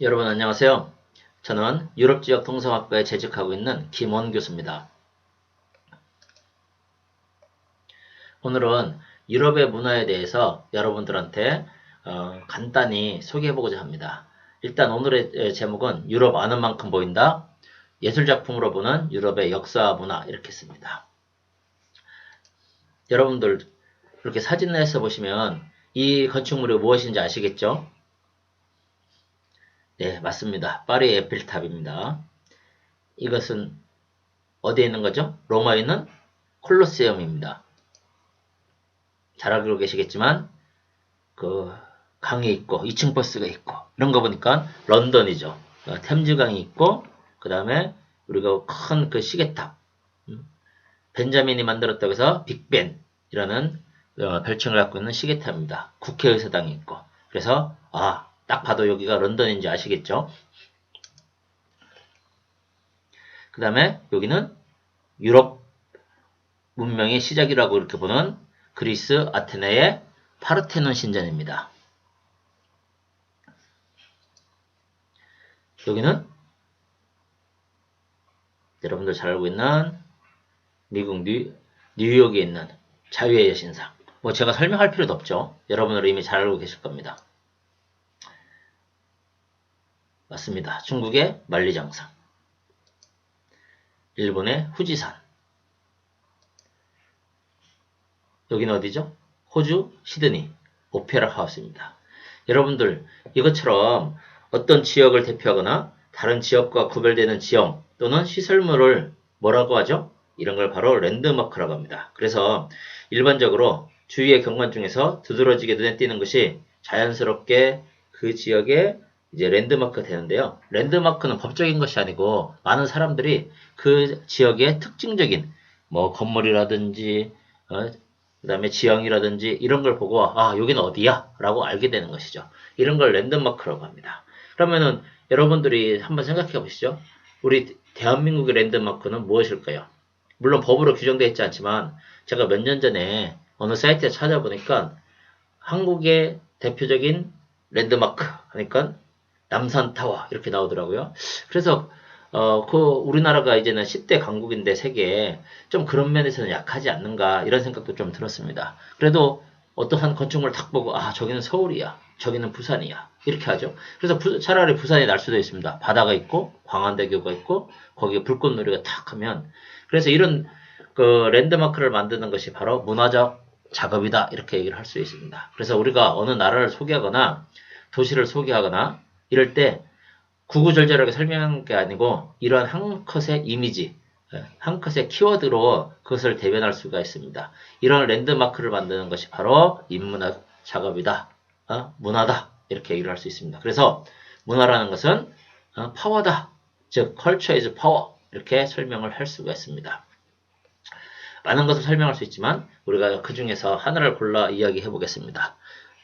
여러분 안녕하세요. 저는 유럽지역 동성학과에 재직하고 있는 김원 교수입니다. 오늘은 유럽의 문화에 대해서 여러분들한테 간단히 소개해보고자 합니다. 일단 오늘의 제목은 유럽 아는 만큼 보인다. 예술작품으로 보는 유럽의 역사와 문화 이렇게 씁니다. 여러분들 이렇게 사진에서 보시면 이 건축물이 무엇인지 아시겠죠? 네, 맞습니다. 파리 에펠탑입니다. 이것은 어디에 있는 거죠? 로마에 있는 콜로세움입니다. 잘 알고 계시겠지만 그 강이 있고 2층 버스가 있고 이런 거 보니까 런던이죠. 템즈강이 있고 그 다음에 우리가 큰 그 시계탑 벤자민이 만들었다고 해서 빅벤이라는 별칭을 갖고 있는 시계탑입니다. 국회의사당이 있고 그래서 딱 봐도 여기가 런던인지 아시겠죠? 그 다음에 여기는 유럽 문명의 시작이라고 이렇게 보는 그리스 아테네의 파르테논 신전입니다. 여기는 여러분들 잘 알고 있는 미국 뉴욕에 있는 자유의 여신상. 제가 설명할 필요도 없죠. 여러분들 이미 잘 알고 계실 겁니다. 맞습니다. 중국의 만리장성, 일본의 후지산, 여기는 어디죠? 호주 시드니 오페라 하우스입니다. 여러분들 이것처럼 어떤 지역을 대표하거나 다른 지역과 구별되는 지형 또는 시설물을 뭐라고 하죠? 이런 걸 바로 랜드마크라고 합니다. 그래서 일반적으로 주위의 경관 중에서 두드러지게 눈에 띄는 것이 자연스럽게 그 지역의 이제 랜드마크가 되는데요. 랜드마크는 법적인 것이 아니고 많은 사람들이 그 지역의 특징적인 건물이라든지 그 다음에 지형이라든지 이런 걸 보고 여기는 어디야? 라고 알게 되는 것이죠. 이런 걸 랜드마크라고 합니다. 그러면은 여러분들이 한번 생각해 보시죠. 우리 대한민국의 랜드마크는 무엇일까요? 물론 법으로 규정되어 있지 않지만 제가 몇 년 전에 어느 사이트에 찾아보니까 한국의 대표적인 랜드마크 하니까 남산타워 이렇게 나오더라고요. 그래서 우리나라가 이제는 10대 강국인데 세계에 좀 그런 면에서는 약하지 않는가 이런 생각도 좀 들었습니다. 그래도 어떠한 건축물을 딱 보고 저기는 서울이야, 저기는 부산이야 이렇게 하죠. 그래서 차라리 부산이 날 수도 있습니다. 바다가 있고 광안대교가 있고 거기에 불꽃놀이가 탁 하면 그래서 이런 그 랜드마크를 만드는 것이 바로 문화적 작업이다 이렇게 얘기를 할 수 있습니다. 그래서 우리가 어느 나라를 소개하거나 도시를 소개하거나 이럴 때 구구절절하게 설명한 게 아니고 이러한 한 컷의 이미지, 한 컷의 키워드로 그것을 대변할 수가 있습니다. 이런 랜드마크를 만드는 것이 바로 인문학 작업이다, 문화다 이렇게 얘기를 할 수 있습니다. 그래서 문화라는 것은 파워다, 즉 culture is power 이렇게 설명을 할 수가 있습니다. 많은 것을 설명할 수 있지만 우리가 그 중에서 하나를 골라 이야기해 보겠습니다.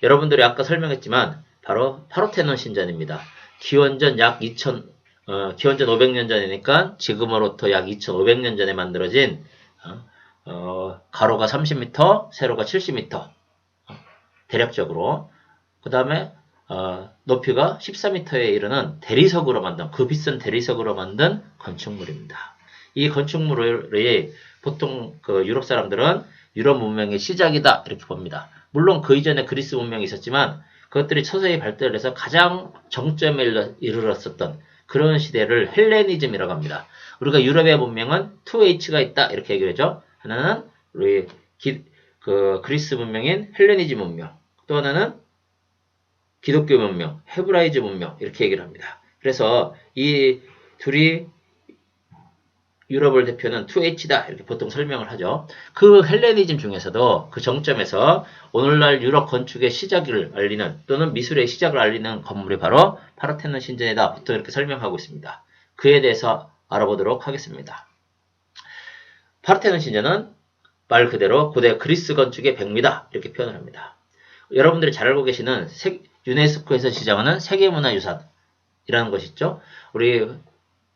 여러분들이 아까 설명했지만 바로 파르테논 신전입니다. 기원전 500년 전이니까 지금으로부터 약 2500년 전에 만들어진 가로가 30m, 세로가 70m 대략적으로 그 다음에 높이가 14m에 이르는 대리석으로 만든 그 비싼 대리석으로 만든 건축물입니다. 이 건축물이 보통 그 유럽 사람들은 유럽 문명의 시작이다 이렇게 봅니다. 물론 그 이전에 그리스 문명이 있었지만 그것들이 서서히 발달을 해서 가장 정점에 이르렀었던 그런 시대를 헬레니즘이라고 합니다. 우리가 유럽의 문명은 2H가 있다 이렇게 얘기를 하죠. 하나는 우리 그리스 문명인 헬레니즘 문명, 또 하나는 기독교 문명, 헤브라이즈 문명 이렇게 얘기를 합니다. 그래서 이 둘이 유럽을 대표하는 2H다 이렇게 보통 설명을 하죠. 그 헬레니즘 중에서도 그 정점에서 오늘날 유럽 건축의 시작을 알리는 또는 미술의 시작을 알리는 건물이 바로 파르테논 신전이다. 보통 이렇게 설명하고 있습니다. 그에 대해서 알아보도록 하겠습니다. 파르테논 신전은 말 그대로 고대 그리스 건축의 백미다 이렇게 표현을 합니다. 여러분들이 잘 알고 계시는 유네스코에서 지정하는 세계문화유산이라는 것이 있죠.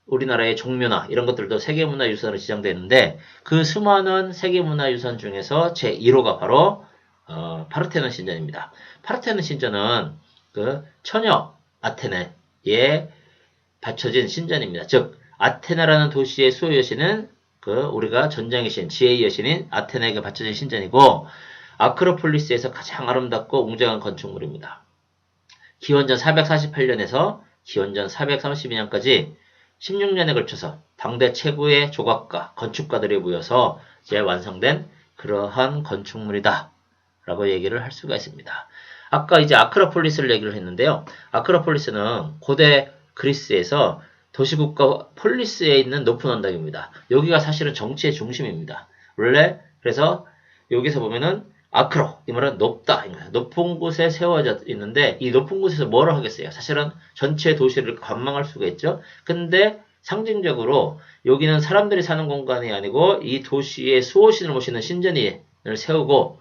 우리나라의 종묘나 이런 것들도 세계문화유산으로 지정되어 있는데 그 수많은 세계문화유산 중에서 제1호가 바로 파르테논 신전입니다. 파르테논 신전은 그 처녀 아테네 바쳐진 신전입니다. 즉 아테네라는 도시의 수호 여신은 우리가 전장의 신, 지혜의 여신인 아테네에게 바쳐진 신전이고 아크로폴리스에서 가장 아름답고 웅장한 건축물입니다. 기원전 448년에서 기원전 432년까지 16년에 걸쳐서 당대 최고의 조각가, 건축가들이 모여서 이제 완성된 그러한 건축물이다 라고 얘기를 할 수가 있습니다. 아까 이제 아크로폴리스를 얘기를 했는데요. 아크로폴리스는 고대 그리스에서 도시국가 폴리스에 있는 높은 언덕입니다. 여기가 사실은 정치의 중심입니다. 원래 그래서 여기서 보면은 아크로, 이 말은 높다. 높은 곳에 세워져 있는데 이 높은 곳에서 뭘 하겠어요? 사실은 전체 도시를 관망할 수가 있죠. 근데 상징적으로 여기는 사람들이 사는 공간이 아니고 이 도시의 수호신을 모시는 신전을 세우고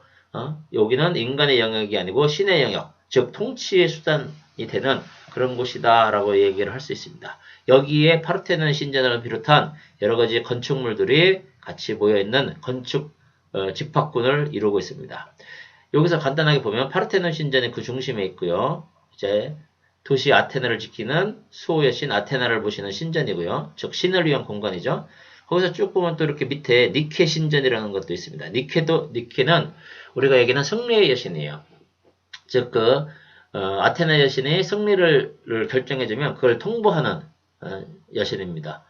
여기는 인간의 영역이 아니고 신의 영역, 즉 통치의 수단이 되는 그런 곳이다 라고 얘기를 할 수 있습니다. 여기에 파르테논 신전을 비롯한 여러 가지 건축물들이 같이 모여있는 건축 집합군을 이루고 있습니다. 여기서 간단하게 보면 파르테논 신전이 그 중심에 있고요. 이제 도시 아테네를 지키는 수호 여신 아테나를 모시는 신전이고요. 즉 신을 위한 공간이죠. 거기서 쭉 보면 또 이렇게 밑에 니케 신전이라는 것도 있습니다. 니케는 우리가 얘기하는 승리의 여신이에요. 즉 아테네 여신이 승리를 결정해주면 그걸 통보하는 여신입니다.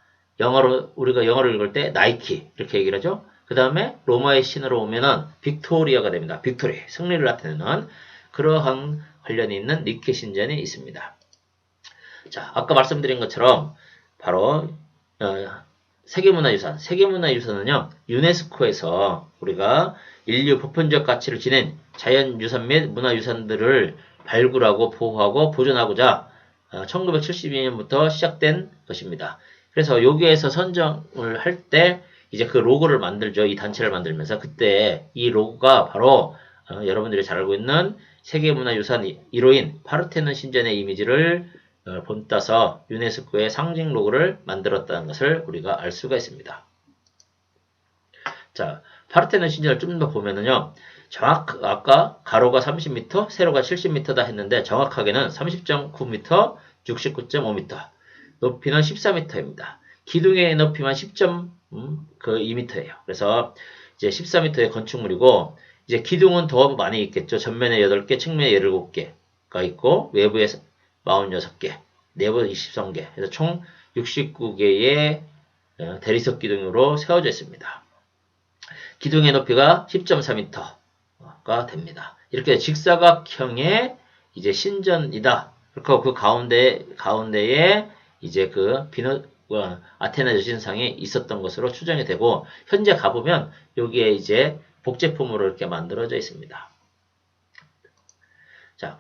우리가 영어로 읽을 때 나이키 이렇게 얘기를 하죠. 그 다음에 로마의 신으로 오면은 빅토리아가 됩니다. 빅토리, 승리를 나타내는 그러한 관련이 있는 니케 신전이 있습니다. 자, 아까 말씀드린 것처럼 바로 세계문화유산은요 유네스코에서 우리가 인류 보편적 가치를 지닌 자연유산 및 문화유산들을 발굴하고 보호하고 보존하고자 1972년부터 시작된 것입니다. 그래서 여기에서 선정을 할 때 이제 그 로고를 만들죠. 이 단체를 만들면서 그때 이 로고가 바로 여러분들이 잘 알고 있는 세계문화유산 1호인 파르테논 신전의 이미지를 본따서 유네스코의 상징 로고를 만들었다는 것을 우리가 알 수가 있습니다. 자, 파르테논 신전을 좀 더 보면은요. 아까 가로가 30m, 세로가 70m다 했는데 정확하게는 30.9m, 69.5m, 높이는 14m입니다. 기둥의 높이만 10.2m예요. 그래서 이제 14m의 건축물이고 이제 기둥은 더 많이 있겠죠. 전면에 8개, 측면에 17개가 있고 외부에 46개, 내부 23개, 그래서 총 69개의 대리석 기둥으로 세워져 있습니다. 기둥의 높이가 10.4m가 됩니다. 이렇게 직사각형의 이제 신전이다. 그리고 그 가운데에 이제 아테네 여신상이 있었던 것으로 추정이 되고 현재 가보면 여기에 이제 복제품으로 이렇게 만들어져 있습니다. 자,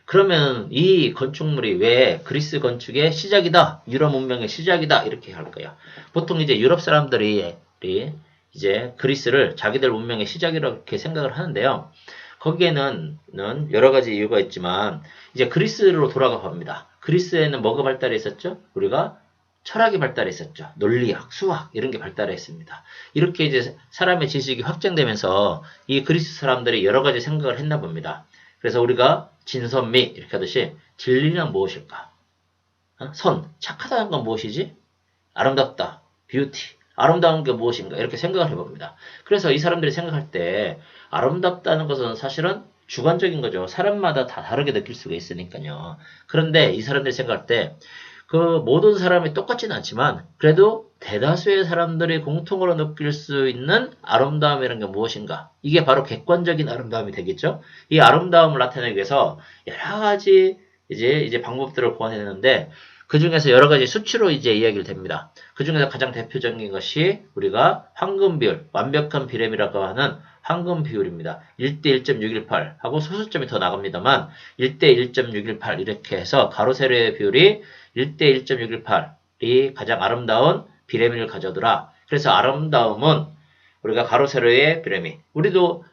그러면 이 건축물이 왜 그리스 건축의 시작이다, 유럽 문명의 시작이다 이렇게 할까요? 보통 이제 유럽 사람들이 이제 그리스를 자기들 문명의 시작이라고 이렇게 생각을 하는데요. 거기에는 여러 가지 이유가 있지만 이제 그리스로 돌아가 봅니다. 그리스에는 뭐가 발달했었죠? 우리가 철학이 발달했었죠. 논리학, 수학 이런 게 발달했습니다. 이렇게 이제 사람의 지식이 확장되면서 이 그리스 사람들이 여러 가지 생각을 했나 봅니다. 그래서 우리가 진선미 이렇게 하듯이 진리는 무엇일까? 착하다는 건 무엇이지? 아름답다, 뷰티, 아름다운 게 무엇인가? 이렇게 생각을 해봅니다. 그래서 이 사람들이 생각할 때 아름답다는 것은 사실은 주관적인 거죠. 사람마다 다 다르게 느낄 수가 있으니까요. 그런데 이 사람들이 생각할 때 모든 사람이 똑같지는 않지만 그래도 대다수의 사람들이 공통으로 느낄 수 있는 아름다움이라는 게 무엇인가? 이게 바로 객관적인 아름다움이 되겠죠? 이 아름다움을 나타내기 위해서 여러 가지 이제 방법들을 고안했는데 그 중에서 여러 가지 수치로 이제 이야기를 됩니다. 그 중에서 가장 대표적인 것이 우리가 황금 비율, 완벽한 비례미라고 하는 황금 비율입니다. 1대 1.618 하고 소수점이 더 나갑니다만 1대 1.618 이렇게 해서 가로 세로의 비율이 1대 1.618이 가장 아름다운 비례미를 가져오더라. 그래서 아름다움은 우리가 가로 세로의 비례미. 우리도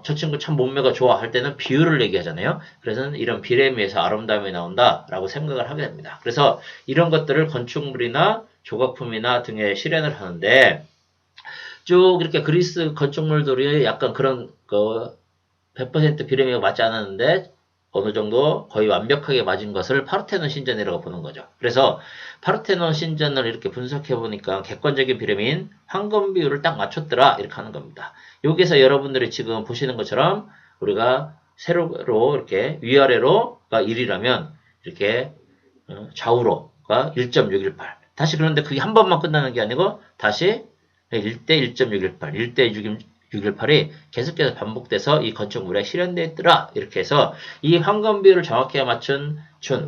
저 친구 참 몸매가 좋아 할 때는 비율을 얘기하잖아요. 그래서 이런 비례미에서 아름다움이 나온다라고 생각을 하게 됩니다. 그래서 이런 것들을 건축물이나 조각품이나 등에 실현을 하는데 쭉 이렇게 그리스 건축물들이 약간 그런 100% 비례미가 맞지 않았는데 어느 정도 거의 완벽하게 맞은 것을 파르테논 신전이라고 보는 거죠. 그래서 파르테논 신전을 이렇게 분석해 보니까 객관적인 비례민 황금 비율을 딱 맞췄더라 이렇게 하는 겁니다. 여기서 여러분들이 지금 보시는 것처럼 우리가 세로로 이렇게 위아래로가 1이라면 이렇게 좌우로가 1.618. 다시 그런데 그게 한 번만 끝나는 게 아니고 다시 1대 1.618, 1대 618이 계속해서 반복돼서 이 건축물에 실현되어 있더라. 이렇게 해서 이 황금 비율을 정확히 맞춘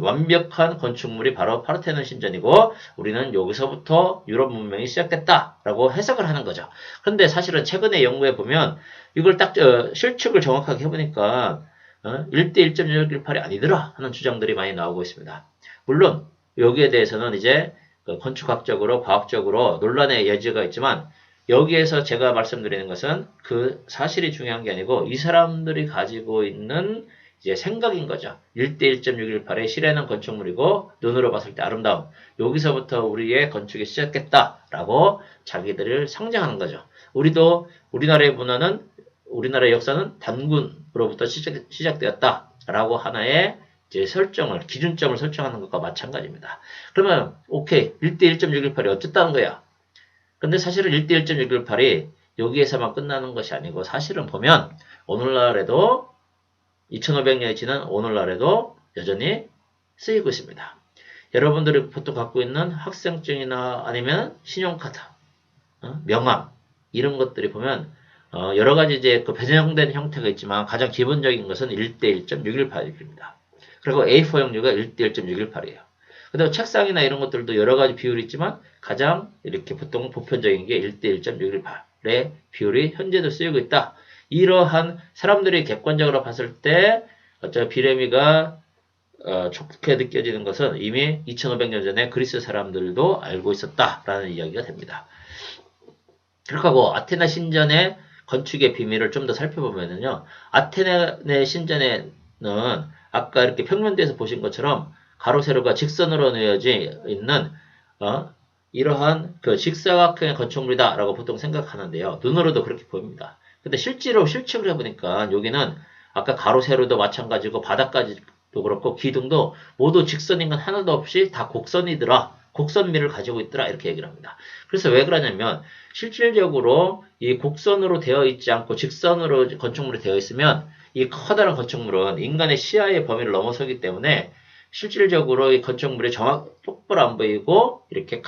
완벽한 건축물이 바로 파르테논 신전이고 우리는 여기서부터 유럽 문명이 시작됐다라고 해석을 하는 거죠. 그런데 사실은 최근에 연구해 보면 이걸 딱 실측을 정확하게 해보니까 1대 1.618이 아니더라 하는 주장들이 많이 나오고 있습니다. 물론 여기에 대해서는 이제 건축학적으로 과학적으로 논란의 여지가 있지만 여기에서 제가 말씀드리는 것은 그 사실이 중요한 게 아니고 이 사람들이 가지고 있는 이제 생각인 거죠. 1대 1.618의 실해는 건축물이고 눈으로 봤을 때 아름다움. 여기서부터 우리의 건축이 시작했다라고 자기들을 상징하는 거죠. 우리도 우리나라의 문화는 우리나라의 역사는 단군으로부터 시작되었다라고 하나의 이제 기준점을 설정하는 것과 마찬가지입니다. 그러면 오케이 1대 1.618이 어쨌다는 거야. 근데 사실은 1대 1.618이 여기에서만 끝나는 것이 아니고 사실은 보면 오늘날에도 2500년이 지난 오늘날에도 여전히 쓰이고 있습니다. 여러분들이 보통 갖고 있는 학생증이나 아니면 신용카드, 명함 이런 것들이 보면 여러 가지 이제 그 배정된 형태가 있지만 가장 기본적인 것은 1대 1.618입니다. 그리고 A4 용류가 1대 1.618이에요. 근데 책상이나 이런 것들도 여러 가지 비율이 있지만 가장 이렇게 보통 보편적인 게 1대 1.618의 비율이 현재도 쓰이고 있다. 이러한 사람들이 객관적으로 봤을 때 어쩌면 비례미가 좋게 느껴지는 것은 이미 2500년 전에 그리스 사람들도 알고 있었다라는 이야기가 됩니다. 그렇게 하고 아테네 신전의 건축의 비밀을 좀 더 살펴보면요. 아테네 신전에는 아까 이렇게 평면도에서 보신 것처럼 가로 세로가 직선으로 놓여져 있는 이러한 그 직사각형의 건축물이다라고 보통 생각하는데요. 눈으로도 그렇게 보입니다. 근데 실제로 실측을 해보니까 여기는 아까 가로 세로도 마찬가지고 바닥까지도 그렇고 기둥도 모두 직선인 건 하나도 없이 다 곡선이더라. 곡선미를 가지고 있더라. 이렇게 얘기를 합니다. 그래서 왜 그러냐면 실질적으로 이 곡선으로 되어 있지 않고 직선으로 건축물이 되어 있으면 이 커다란 건축물은 인간의 시야의 범위를 넘어서기 때문에 실질적으로 이 건축물이 똑바로 안 보이고 이렇게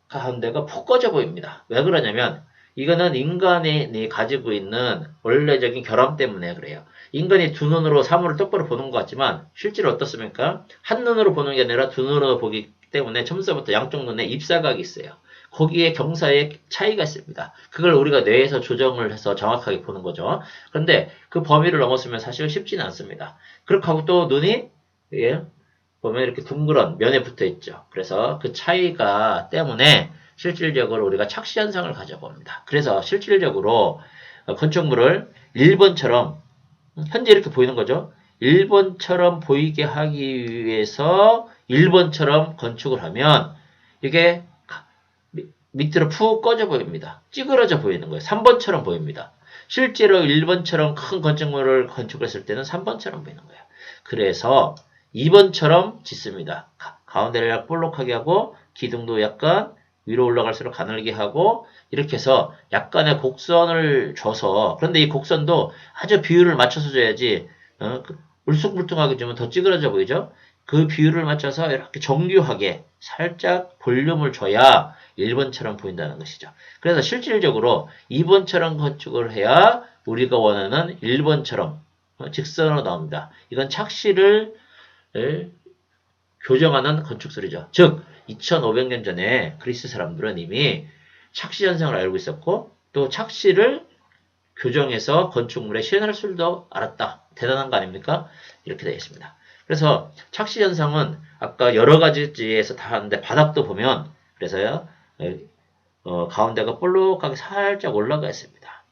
가운데가 푹 꺼져 보입니다. 왜 그러냐면 이거는 인간이 가지고 있는 원래적인 결함 때문에 그래요. 인간이 두 눈으로 사물을 똑바로 보는 것 같지만 실제로 어떻습니까? 한 눈으로 보는 게 아니라 두 눈으로 보기 때문에 처음부터 양쪽 눈에 입사각이 있어요. 거기에 경사의 차이가 있습니다. 그걸 우리가 뇌에서 조정을 해서 정확하게 보는 거죠. 그런데 그 범위를 넘었으면 사실 쉽지는 않습니다. 그렇게 하고 또 눈이 보면 이렇게 둥그런 면에 붙어 있죠. 그래서 그 차이가 때문에 실질적으로 우리가 착시 현상을 가져봅니다. 그래서 실질적으로 건축물을 1번처럼 현재 이렇게 보이는 거죠. 1번처럼 보이게 하기 위해서 1번처럼 건축을 하면 이게 밑으로 푹 꺼져 보입니다. 찌그러져 보이는 거예요. 3번처럼 보입니다. 실제로 1번처럼 큰 건축물을 건축했을 때는 3번처럼 보이는 거예요. 그래서 2번처럼 짓습니다. 가운데를 약간 볼록하게 하고 기둥도 약간 위로 올라갈수록 가늘게 하고 이렇게 해서 약간의 곡선을 줘서 그런데 이 곡선도 아주 비율을 맞춰서 줘야지 울퉁불퉁하게 주면 더 찌그러져 보이죠? 그 비율을 맞춰서 이렇게 정교하게 살짝 볼륨을 줘야 1번처럼 보인다는 것이죠. 그래서 실질적으로 2번처럼 건축을 해야 우리가 원하는 1번처럼 직선으로 나옵니다. 이건 착시를 교정하는 건축술이죠. 즉 2500년 전에 그리스 사람들은 이미 착시 현상을 알고 있었고 또 착시를 교정해서 건축물에 실현할 줄도 알았다. 대단한 거 아닙니까? 이렇게 되어 있습니다. 그래서 착시 현상은 아까 여러 가지에서 다 하는데 바닥도 보면 그래서요 가운데가 볼록하게 살짝 올라가 있습니다.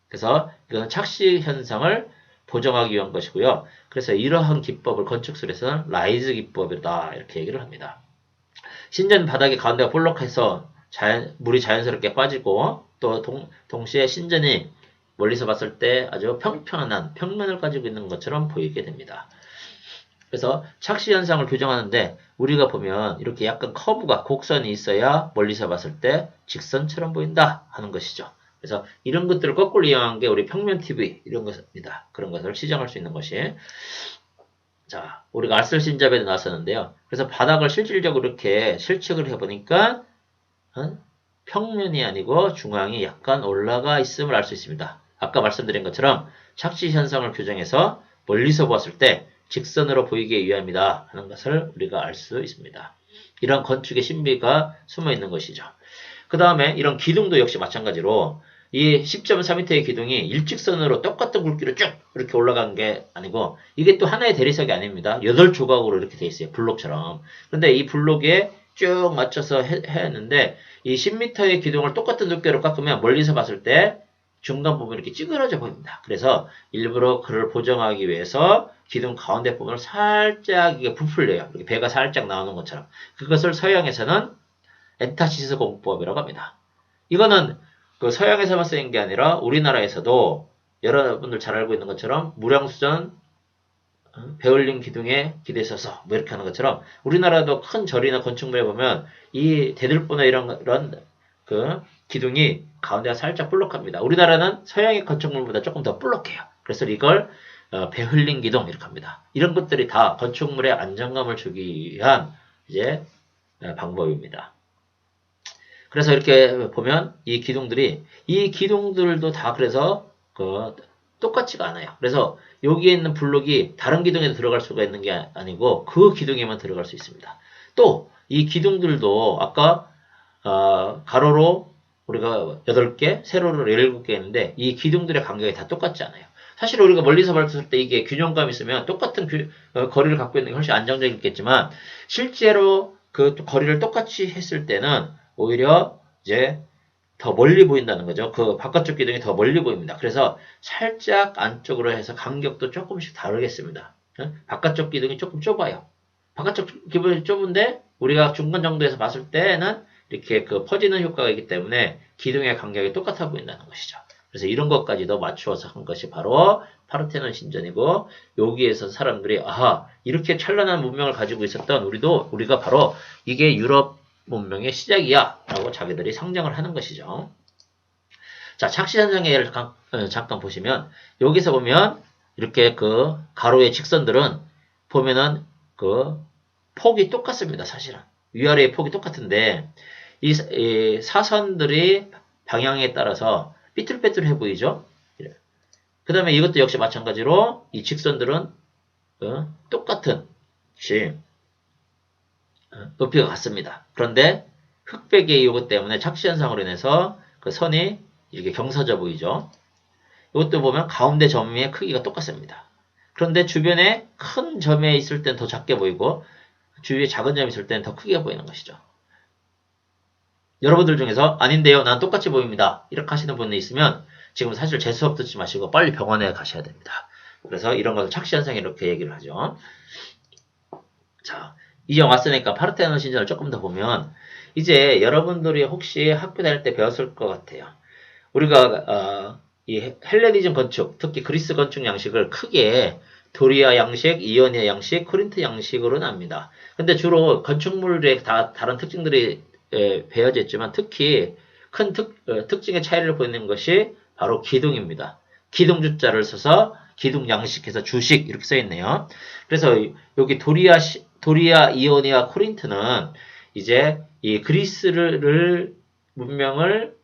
그래서 이거는 착시 현상을 보정하기 위한 것이고요. 그래서 이러한 기법을 건축술에서는 라이즈 기법이다 이렇게 얘기를 합니다. 신전 바닥이 가운데가 볼록해서 물이 자연스럽게 빠지고 또 동시에 신전이 멀리서 봤을 때 아주 평평한 평면을 가지고 있는 것처럼 보이게 됩니다. 그래서 착시 현상을 교정하는데 우리가 보면 이렇게 약간 커브가 곡선이 있어야 멀리서 봤을 때 직선처럼 보인다 하는 것이죠. 그래서 이런 것들을 거꾸로 이용한 게 우리 평면 TV 이런 것입니다. 그런 것을 시정할 수 있는 것이. 자, 우리가 알쓸신잡에도 나왔었는데요. 그래서 바닥을 실질적으로 이렇게 실측을 해보니까 평면이 아니고 중앙이 약간 올라가 있음을 알 수 있습니다. 아까 말씀드린 것처럼 착시 현상을 교정해서 멀리서 보았을 때 직선으로 보이기 위함이다 하는 것을 우리가 알 수 있습니다. 이런 건축의 신비가 숨어 있는 것이죠. 그 다음에 이런 기둥도 역시 마찬가지로 이 10.4m의 기둥이 일직선으로 똑같은 굵기로 쭉 이렇게 올라간 게 아니고 이게 또 하나의 대리석이 아닙니다. 8조각으로 이렇게 돼 있어요. 블록처럼. 근데 이 블록에 쭉 맞춰서 했는데 이 10m의 기둥을 똑같은 두께로 깎으면 멀리서 봤을 때 중간 부분이 이렇게 찌그러져 보입니다. 그래서 일부러 그를 보정하기 위해서 기둥 가운데 부분을 살짝 이게 부풀려요. 이렇게 배가 살짝 나오는 것처럼. 그것을 서양에서는 엔타시스 공법이라고 합니다. 이거는 그 서양에서만 쓰인 게 아니라 우리나라에서도 여러분들 잘 알고 있는 것처럼 무량수전 베를린 기둥에 기대서서 뭐 이렇게 하는 것처럼 우리나라도 큰 절이나 건축물에 보면 이 대들보나 이런 그 기둥이 가운데가 살짝 볼록합니다. 우리나라는 서양의 건축물보다 조금 더 볼록해요. 그래서 이걸 베를린 기둥 이렇게 합니다. 이런 것들이 다 건축물에 안정감을 주기 위한 이제 방법입니다. 그래서 이렇게 보면 이 기둥들도 다 그래서 똑같지가 않아요. 그래서 여기에 있는 블록이 다른 기둥에도 들어갈 수가 있는 게 아니고 그 기둥에만 들어갈 수 있습니다. 또 이 기둥들도 아까 가로로 우리가 8개, 세로로 17개 있는데 이 기둥들의 간격이 다 똑같지 않아요. 사실 우리가 멀리서 봤을 때 이게 균형감 있으면 똑같은 거리를 갖고 있는 게 훨씬 안정적이겠지만 실제로 그 거리를 똑같이 했을 때는 오히려 이제 더 멀리 보인다는 거죠. 그 바깥쪽 기둥이 더 멀리 보입니다. 그래서 살짝 안쪽으로 해서 간격도 조금씩 다르겠습니다. 바깥쪽 기둥이 조금 좁아요. 바깥쪽 기둥이 좁은데 우리가 중간 정도에서 봤을 때는 이렇게 그 퍼지는 효과가 있기 때문에 기둥의 간격이 똑같아 보인다는 것이죠. 그래서 이런 것까지도 맞추어서 한 것이 바로 파르테논 신전이고 여기에서 사람들이 아하 이렇게 찬란한 문명을 가지고 있었던 우리가 바로 이게 유럽 문명의 시작이야 라고 자기들이 상정을 하는 것이죠. 자, 착시현상의 예를 잠깐 보시면 여기서 보면 이렇게 그 가로의 직선들은 보면은 그 폭이 똑같습니다. 사실은 위아래의 폭이 똑같은데 이 사선들이 방향에 따라서 삐뚤빼뚤해 보이죠. 그 다음에 이것도 역시 마찬가지로 이 직선들은 똑같은 높이가 같습니다. 그런데 흑백의 이것 때문에 착시현상으로 인해서 그 선이 이렇게 경사져 보이죠. 이것도 보면 가운데 점의 크기가 똑같습니다. 그런데 주변에 큰 점에 있을 땐 더 작게 보이고 주위에 작은 점이 있을 때는 더 크게 보이는 것이죠. 여러분들 중에서 아닌데요, 난 똑같이 보입니다. 이렇게 하시는 분이 있으면 지금 사실 제 수업 듣지 마시고 빨리 병원에 가셔야 됩니다. 그래서 이런 것을 착시현상 이렇게 얘기를 하죠. 자, 이제 왔으니까 파르테논 신전을 조금 더 보면 이제 여러분들이 혹시 학교 다닐 때 배웠을 것 같아요. 우리가 이 헬레니즘 건축, 특히 그리스 건축 양식을 크게 도리아 양식, 이오니아 양식, 코린트 양식으로 납니다. 근데 주로 건축물의 다른 특징들이 배어져 있지만 특히 큰 특징의 차이를 보이는 것이 바로 기둥입니다. 기둥 주자를 써서 기둥 양식해서 주식 이렇게 써 있네요. 그래서 여기 도리아, 이오니아, 코린트는 이제 이 그리스를 문명을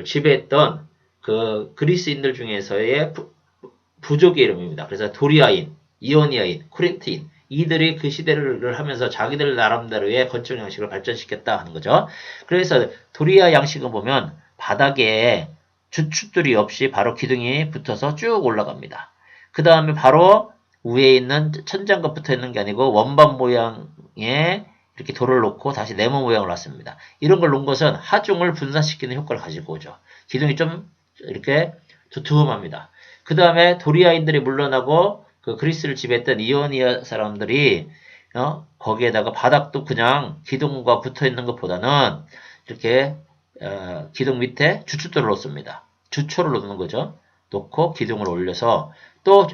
지배했던 그 그리스인들 중에서의 부족의 이름입니다. 그래서 도리아인, 이오니아인, 코린트인 이들이 그 시대를 하면서 자기들 나름대로의 건축 양식을 발전시켰다 하는 거죠. 그래서 도리아 양식을 보면 바닥에 주춧들이 없이 바로 기둥이 붙어서 쭉 올라갑니다. 그 다음에 바로 위에 있는 천장과 붙어 있는 게 아니고 원반 모양의 이렇게 돌을 놓고 다시 네모 모양을 놨습니다. 이런 걸 놓은 것은 하중을 분산시키는 효과를 가지고 오죠. 기둥이 좀 이렇게 두툼합니다. 그 다음에 도리아인들이 물러나고 그 그리스를 지배했던 이오니아 사람들이 거기에다가 바닥도 그냥 기둥과 붙어 있는 것보다는 이렇게 기둥 밑에 주춧돌을 놓습니다. 주초를 놓는 거죠. 놓고 기둥을 올려서 또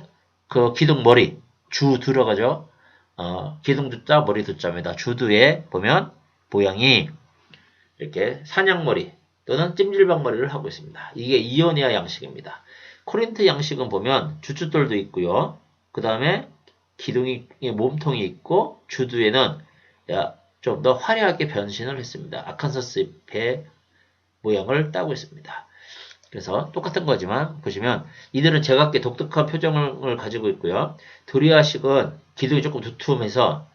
그 기둥 머리, 주 들어가죠. 기둥 두자, 머리 두자입니다. 주두에 보면 모양이 이렇게 사냥머리 또는 찜질방머리를 하고 있습니다. 이게 이오니아 양식입니다. 코린트 양식은 보면 주춧돌도 있고요. 그 다음에 기둥이 몸통이 있고 주두에는 좀 더 화려하게 변신을 했습니다. 아칸사스 잎의 모양을 따고 있습니다. 그래서 똑같은 거지만 보시면 이들은 제각기 독특한 표정을 가지고 있고요. 도리아식은 기둥이 조금 두툼해서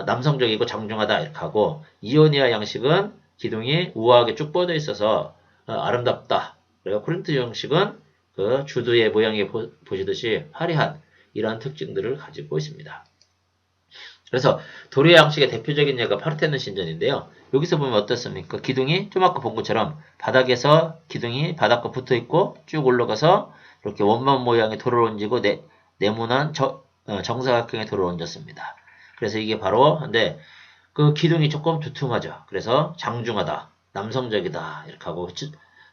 남성적이고 장중하다 이렇게 하고 이오니아 양식은 기둥이 우아하게 쭉 뻗어 있어서 아름답다. 그리고 코린트 양식은 그 주두의 모양이 보시듯이 화려한 이러한 특징들을 가지고 있습니다. 그래서 도리아 양식의 대표적인 예가 파르테논 신전인데요. 여기서 보면 어떻습니까? 기둥이 좀 아까 본 것처럼 바닥에서 기둥이 바닥과 붙어 있고 쭉 올라가서 이렇게 원만 모양의 돌을 얹고 네모난 정사각형의 돌을 얹었습니다. 그래서 이게 바로 근데 그 기둥이 조금 두툼하죠. 그래서 장중하다, 남성적이다 이렇게 하고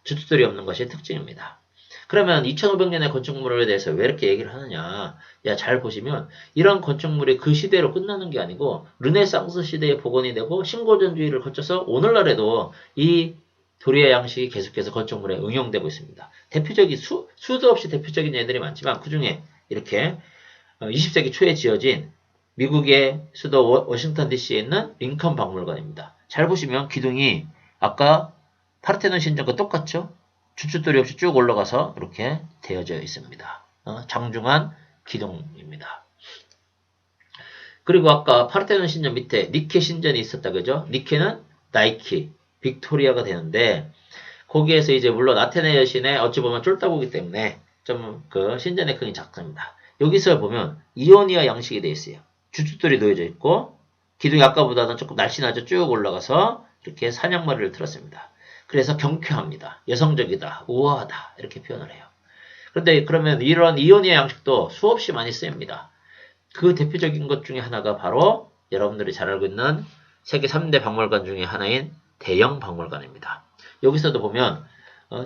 주춧돌이 없는 것이 특징입니다. 그러면 2500년의 건축물에 대해서 왜 이렇게 얘기를 하느냐. 잘 보시면 이런 건축물이 그 시대로 끝나는 게 아니고 르네상스 시대에 복원이 되고 신고전주의를 거쳐서 오늘날에도 이 도리아 양식이 계속해서 건축물에 응용되고 있습니다. 대표적인 수도 없이 대표적인 예들이 많지만 그 중에 이렇게 20세기 초에 지어진 미국의 수도 워싱턴 DC에 있는 링컨 박물관입니다. 잘 보시면 기둥이 아까 파르테논 신전과 똑같죠? 주춧돌이 없이 쭉 올라가서 이렇게 되어져 있습니다. 장중한 기둥입니다. 그리고 아까 파르테논 신전 밑에 니케 신전이 있었다 그죠? 니케는 나이키, 빅토리아가 되는데 거기에서 이제 물론 아테네 여신의 어찌 보면 쫄따구기 때문에 좀 그 신전의 크기 작습니다. 여기서 보면 이오니아 양식이 되어 있어요. 주춧돌이 놓여져 있고 기둥이 아까보다는 조금 날씬하죠. 쭉 올라가서 이렇게 사냥머리를 틀었습니다. 그래서 경쾌합니다. 여성적이다, 우아하다 이렇게 표현을 해요. 그런데 그러면 이런 이오니아 양식도 수없이 많이 쓰입니다. 그 대표적인 것 중에 하나가 바로 여러분들이 잘 알고 있는 세계 3대 박물관 중에 하나인 대영 박물관입니다. 여기서도 보면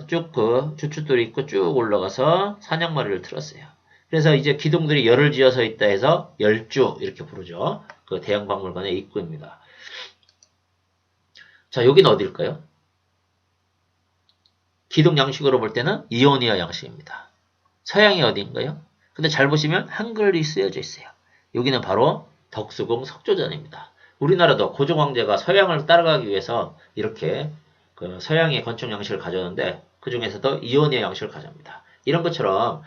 쭉 그 주춧돌이 있고 쭉 올라가서 사냥머리를 틀었어요. 그래서 이제 기둥들이 열을 지어서 있다 해서 열주 이렇게 부르죠. 그 대영 박물관의 입구입니다. 자, 여기는 어딜까요? 기둥 양식으로 볼 때는 이오니아 양식입니다. 서양이 어디인가요? 근데 잘 보시면 한글이 쓰여져 있어요. 여기는 바로 덕수궁 석조전입니다. 우리나라도 고종 황제가 서양을 따라가기 위해서 이렇게 그 서양의 건축 양식을 가져오는데 그 중에서도 이오니아 양식을 가져옵니다. 이런 것처럼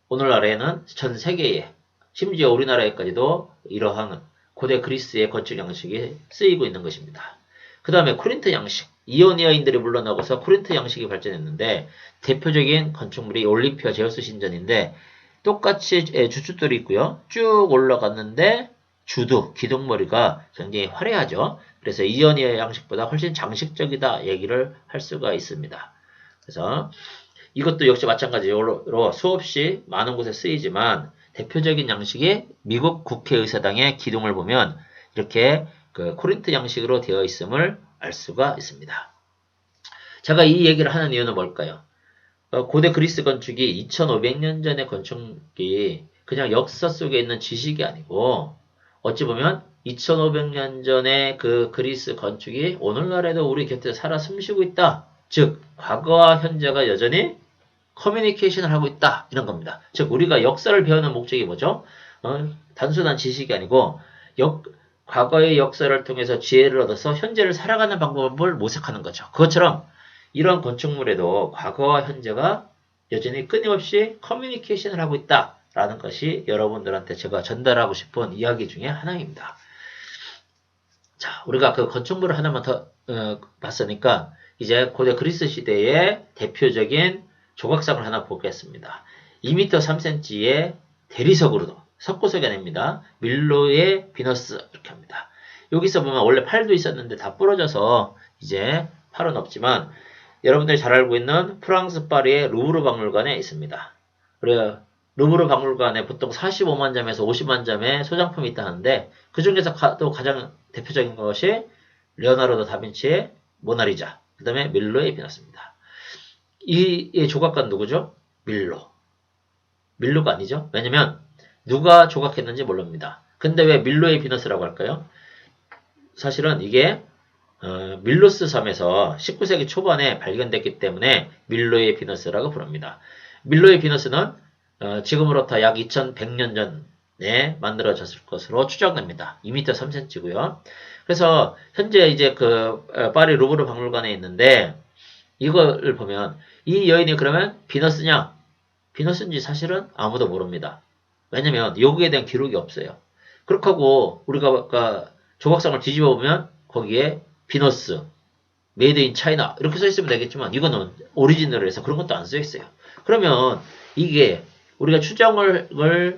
오늘날에는 전 세계에 심지어 우리나라에까지도 이러한 고대 그리스의 건축 양식이 쓰이고 있는 것입니다. 그 다음에 코린트 양식, 이오니아인들이 물러나고서 코린트 양식이 발전했는데 대표적인 건축물이 올림피아 제우스 신전인데 똑같이 주춧돌이 있고요. 쭉 올라갔는데 주두, 기둥머리가 굉장히 화려하죠. 그래서 이오니아 양식보다 훨씬 장식적이다 얘기를 할 수가 있습니다. 그래서 이것도 역시 마찬가지로 수없이 많은 곳에 쓰이지만 대표적인 양식이 미국 국회의사당의 기둥을 보면 이렇게 그 코린트 양식으로 되어 있음을 알 수가 있습니다. 제가 이 얘기를 하는 이유는 뭘까요? 고대 그리스 건축이 2500년 전의 건축이 그냥 역사 속에 있는 지식이 아니고 어찌 보면 2500년 전의 그 그리스 건축이 오늘날에도 우리 곁에 살아 숨쉬고 있다. 즉 과거와 현재가 여전히 커뮤니케이션을 하고 있다. 이런 겁니다. 즉 우리가 역사를 배우는 목적이 뭐죠? 단순한 지식이 아니고 과거의 역사를 통해서 지혜를 얻어서 현재를 살아가는 방법을 모색하는 거죠. 그것처럼 이런 건축물에도 과거와 현재가 여전히 끊임없이 커뮤니케이션을 하고 있다라는 것이 여러분들한테 제가 전달하고 싶은 이야기 중에 하나입니다. 자, 우리가 그 건축물을 하나만 더 봤으니까 이제 고대 그리스 시대의 대표적인 조각상을 하나 보겠습니다. 2m 3cm의 대리석으로도 석고석이 아닙니다. 밀로의 비너스 이렇게 합니다. 여기서 보면 원래 팔도 있었는데 다 부러져서 이제 팔은 없지만 여러분들이 잘 알고 있는 프랑스 파리의 루브르 박물관에 있습니다. 그래요. 루브르 박물관에 보통 45만 점에서 50만 점의 소장품이 있다는데 그 중에서 또 가장 대표적인 것이 레오나르도 다빈치의 모나리자, 그 다음에 밀로의 비너스입니다. 이 조각가는 누구죠? 밀로. 밀로가 아니죠? 왜냐면 누가 조각했는지 모릅니다. 근데 왜 밀로의 비너스라고 할까요? 사실은 이게 밀로스 섬에서 19세기 초반에 발견됐기 때문에 밀로의 비너스라고 부릅니다. 밀로의 비너스는 지금으로부터 약 2100년 전에 만들어졌을 것으로 추정됩니다. 2m 3cm고요. 그래서 현재 이제 파리 루브르 박물관에 있는데 이걸 보면 이 여인이 그러면 비너스냐? 비너스인지 사실은 아무도 모릅니다. 왜냐면 여기에 대한 기록이 없어요. 그렇게 하고 우리가 아까 조각상을 뒤집어 보면 거기에 비너스, 메이드 인 차이나 이렇게 써 있으면 되겠지만 이거는 오리지널을 해서 그런 것도 안 써 있어요. 그러면 이게 우리가 추정을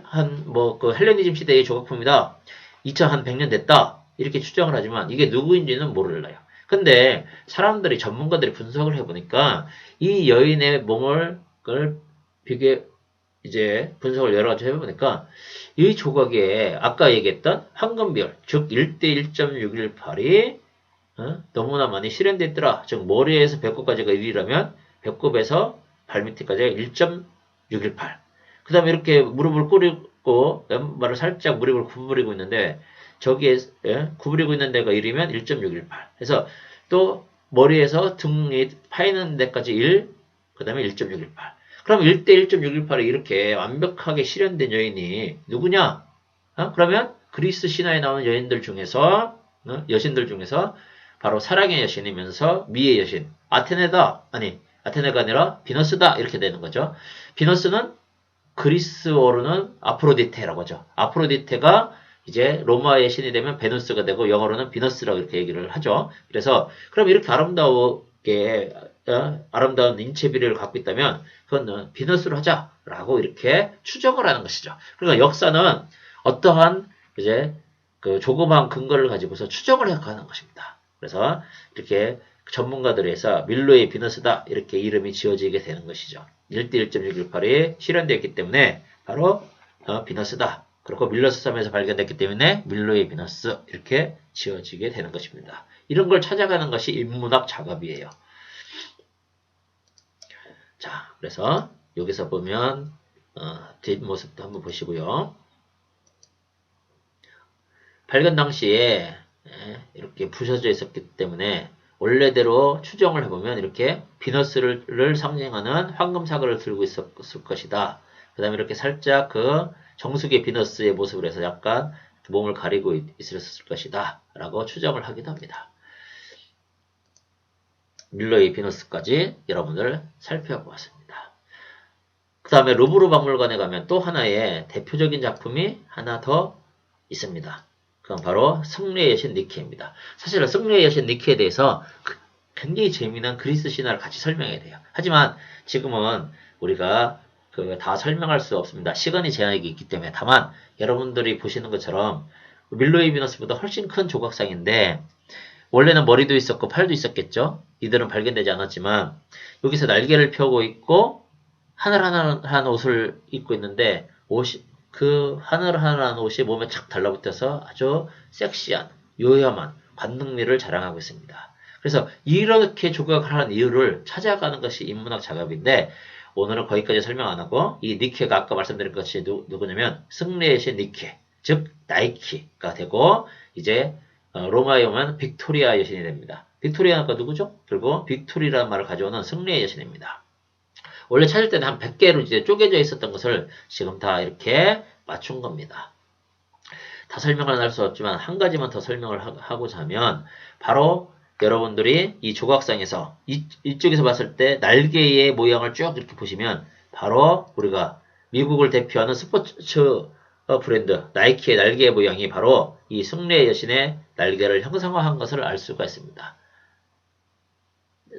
한 그 헬레니즘 시대의 조각품이다. 2100년 됐다. 이렇게 추정을 하지만 이게 누구인지는 몰라요. 근데 사람들이 전문가들이 분석을 해보니까 이 여인의 몸을 비교 이제 분석을 여러 가지 해보니까 이 조각에 아까 얘기했던 황금 비율 즉 1대 1.618이 너무나 많이 실현됐더라. 즉 머리에서 배꼽까지가 1이라면 배꼽에서 발밑에까지가 1.618. 그 다음에 이렇게 무릎을 꿇고 왼발을 살짝 무릎을 구부리고 있는데 저기에 구부리고 있는 데가 1이면 1.618. 그래서 또 머리에서 등이 파이는 데까지 1, 그 다음에 1.618. 그럼 1대 1.618이 이렇게 완벽하게 실현된 여인이 누구냐? 그러면 그리스 신화에 나오는 여인들 중에서 여신들 중에서 바로 사랑의 여신이면서 미의 여신 아테네다. 아니 아테네가 아니라 비너스다. 이렇게 되는 거죠. 비너스는 그리스어로는 아프로디테라고 하죠. 아프로디테가 이제 로마의 신이 되면 베누스가 되고 영어로는 비너스라고 이렇게 얘기를 하죠. 그래서 그럼 이렇게 아름다운 인체 비례를 갖고 있다면 그건 비너스로 하자라고 이렇게 추정을 하는 것이죠. 그러니까 역사는 어떠한 이제 그 조그마한 근거를 가지고서 추정을 해가는 것입니다. 그래서 이렇게 전문가들에서 밀로의 비너스다 이렇게 이름이 지어지게 되는 것이죠. 1대 1.618이 실현되었기 때문에 바로 비너스다. 그리고 밀러스 섬에서 발견됐기 때문에 밀로의 비너스 이렇게 지어지게 되는 것입니다. 이런 걸 찾아가는 것이 인문학 작업이에요. 자, 그래서 여기서 보면 뒷모습도 한번 보시고요. 발견 당시에 이렇게 부서져 있었기 때문에 원래대로 추정을 해보면 이렇게 비너스를 상징하는 황금 사과를 들고 있었을 것이다. 그 다음에 이렇게 살짝 그 정수기 비너스의 모습을 해서 약간 몸을 가리고 있었을 것이다. 라고 추정을 하기도 합니다. 밀러의 비너스까지 여러분들 살펴보았습니다. 그 다음에 루브르 박물관에 가면 또 하나의 대표적인 작품이 하나 더 있습니다. 그건 바로 승리의 여신 니케입니다. 사실은 승리의 여신 니케에 대해서 굉장히 재미난 그리스 신화를 같이 설명해야 돼요. 하지만 지금은 우리가 다 설명할 수 없습니다. 시간이 제한이 있기 때문에. 다만 여러분들이 보시는 것처럼 밀로의 비너스보다 훨씬 큰 조각상인데 원래는 머리도 있었고 팔도 있었겠죠. 이들은 발견되지 않았지만 여기서 날개를 펴고 있고 하늘하늘한 옷을 입고 있는데 그 하늘하늘한 옷이 몸에 착 달라붙어서 아주 섹시한 요염한 관능미를 자랑하고 있습니다. 그래서 이렇게 조각을 하는 이유를 찾아가는 것이 인문학 작업인데 오늘은 거기까지 설명 안 하고 이 니케가 아까 말씀드린 것이 누구냐면 승리의 신 니케 즉 나이키가 되고 이제 로마에 오면 빅토리아 여신이 됩니다. 빅토리아가 누구죠? 결국 빅토리라는 말을 가져오는 승리의 여신입니다. 원래 찾을 때는 한 100개로 이제 쪼개져 있었던 것을 지금 다 이렇게 맞춘 겁니다. 다 설명을 할 수 없지만 한 가지만 더 설명을 하고자 하면 바로 여러분들이 이 조각상에서 이쪽에서 봤을 때 날개의 모양을 쭉 이렇게 보시면 바로 우리가 미국을 대표하는 스포츠 브랜드 나이키의 날개의 모양이 바로 이 승리의 여신의 날개를 형상화한 것을 알 수가 있습니다.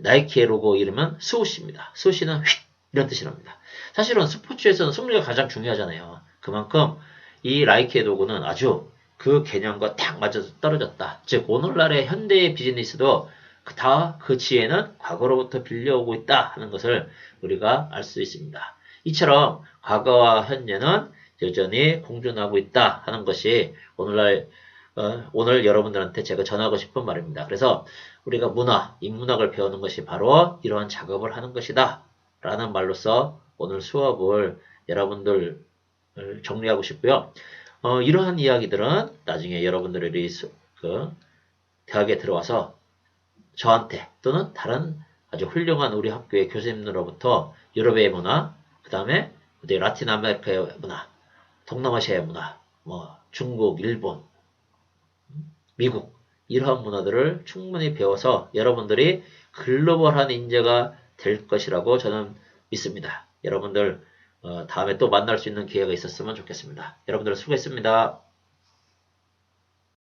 나이키의 로고 이름은 스우시입니다. 스우시는 휙 이런 뜻이랍니다. 사실은 스포츠에서는 승리가 가장 중요하잖아요. 그만큼 이 나이키의 로고는 아주 그 개념과 딱 맞아서 떨어졌다. 즉 오늘날의 현대의 비즈니스도 다 그 지혜는 과거로부터 빌려오고 있다 하는 것을 우리가 알 수 있습니다. 이처럼 과거와 현재는 여전히 공존하고 있다 하는 것이 오늘 여러분들한테 제가 전하고 싶은 말입니다. 그래서 우리가 인문학을 배우는 것이 바로 이러한 작업을 하는 것이다 라는 말로써 오늘 수업을 여러분들 정리하고 싶고요. 이러한 이야기들은 나중에 여러분들이 대학에 들어와서 저한테 또는 다른 아주 훌륭한 우리 학교의 교수님들로부터 유럽의 문화, 그 다음에 라틴 아메리카의 문화, 동남아시아의 문화, 뭐 중국, 일본, 미국 이러한 문화들을 충분히 배워서 여러분들이 글로벌한 인재가 될 것이라고 저는 믿습니다. 여러분들 다음에 또 만날 수 있는 기회가 있었으면 좋겠습니다. 여러분들 수고했습니다.